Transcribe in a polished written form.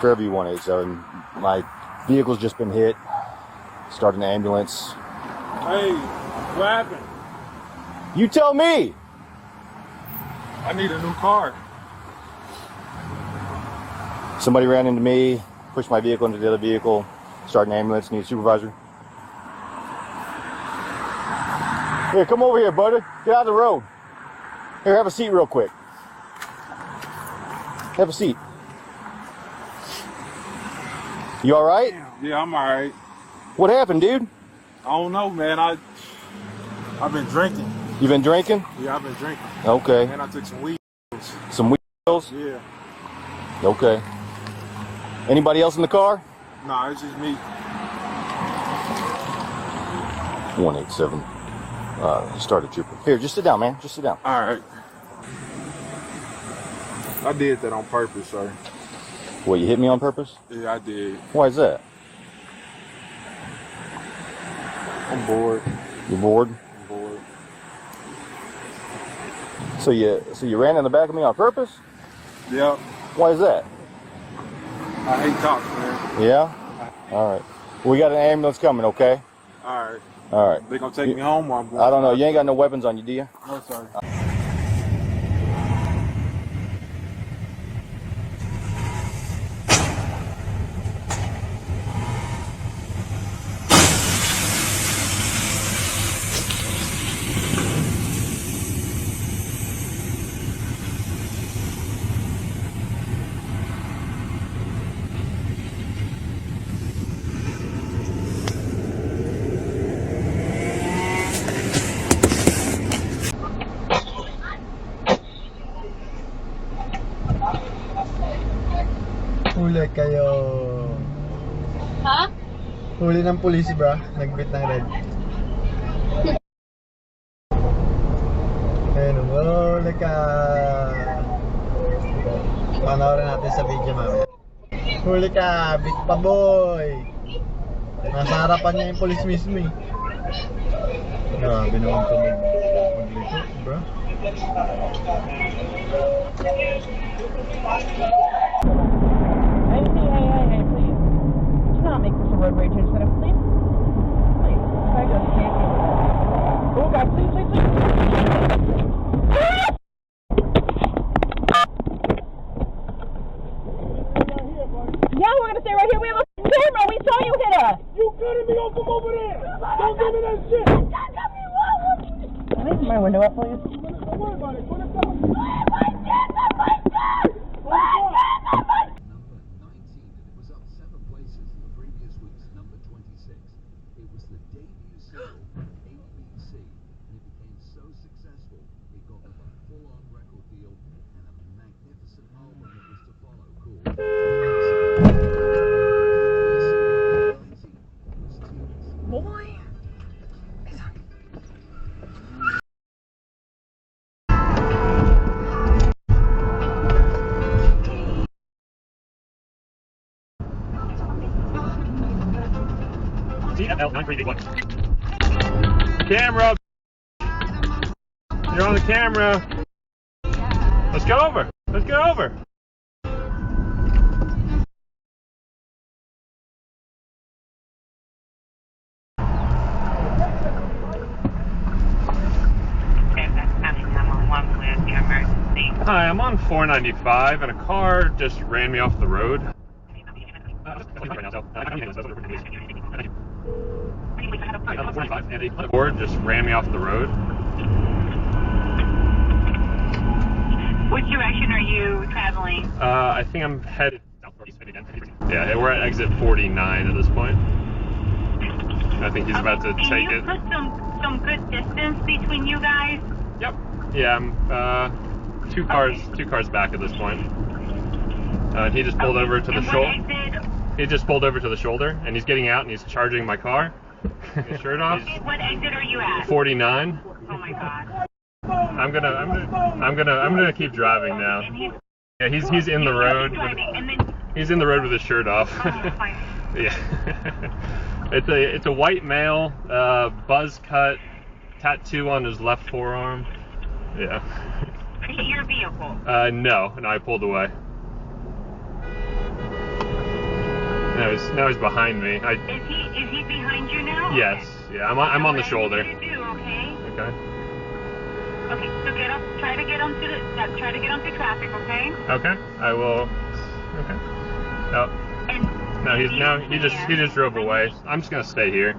Fairview 187. My vehicle's just been hit. Start an ambulance. Hey, what happened? You tell me. I need a new car. Somebody ran into me, pushed my vehicle into the other vehicle. Start an ambulance. Need a supervisor. Here, come over here, buddy. Get out of the road. Here, have a seat real quick. Have a seat. You all right? Yeah, I'm all right. What happened, dude? I don't know, man. I've been drinking. You been drinking? Yeah, I've been drinking. Okay. And I took some weed pills. Some weed pills? Yeah. Okay. Anybody else in the car? Nah, it's just me. 187. Start a trooper. Here, just sit down, man. Just sit down. All right. I did that on purpose, sir. What, you hit me on purpose? Yeah, I did. Why is that? I'm bored. You bored? I'm bored. So you ran in the back of me on purpose? Yep. Why is that? I hate cops, man. Yeah? All right. We got an ambulance coming, okay? All right. All right. They gonna take me home or I'm going? I don't know. You ain't got no weapons on you, do you? No, sir. Huli kayo. Ha? Huli ng pulis, bra. Nagbit ng red. Ayun, huli ka. Panoorin natin sa video mamaya. Huli ka, bit pa boy. Nasa harapan niya yung pulis mismo eh. Grabe naman ito maglito, bro. Hey, please. Do not make this a road rage incident, please. Please. I just can't do it. Oh, God, please. Yeah, we're gonna stay right here. We have a camera. We saw you hit us. You cutting me off from over there. Don't give me that shit. Can I open my window up, please? Don't worry about it. Put it down. Was up 7 places in the previous week's number 26. It was the debut single from ABC, and it became so successful it got them a full-on record deal and a magnificent album that was to follow called Boy. CFL9381. Camera! You're on the camera! Let's go over! Let's go over! Hi, I'm on 495 and a car just ran me off the road. And a board just ran me off the road. Which direction are you traveling? I think I'm headed southwest again. Yeah, we're at exit 49 at this point. I think he's about to take it. Can you put some good distance between you guys? Yep. Yeah, I'm two cars back at this point. He just pulled over to the shoulder. He just pulled over to the shoulder, and he's getting out and he's charging my car. His shirt off. What exit are you at? 49. Oh my God. I'm gonna keep driving now. Yeah, he's in the road. He's in the road with his shirt off. Yeah. It's a white male, buzz cut, tattoo on his left forearm. Yeah. Hit your vehicle? No, I pulled away. Now he's behind me. Is he behind you now? Yes. Yeah. I'm on the shoulder. What I need you to do, okay? Okay. Okay. So get up. Try to get onto traffic, okay? Okay. I will. Okay. Oh. And No, he just drove away. I'm just gonna stay here.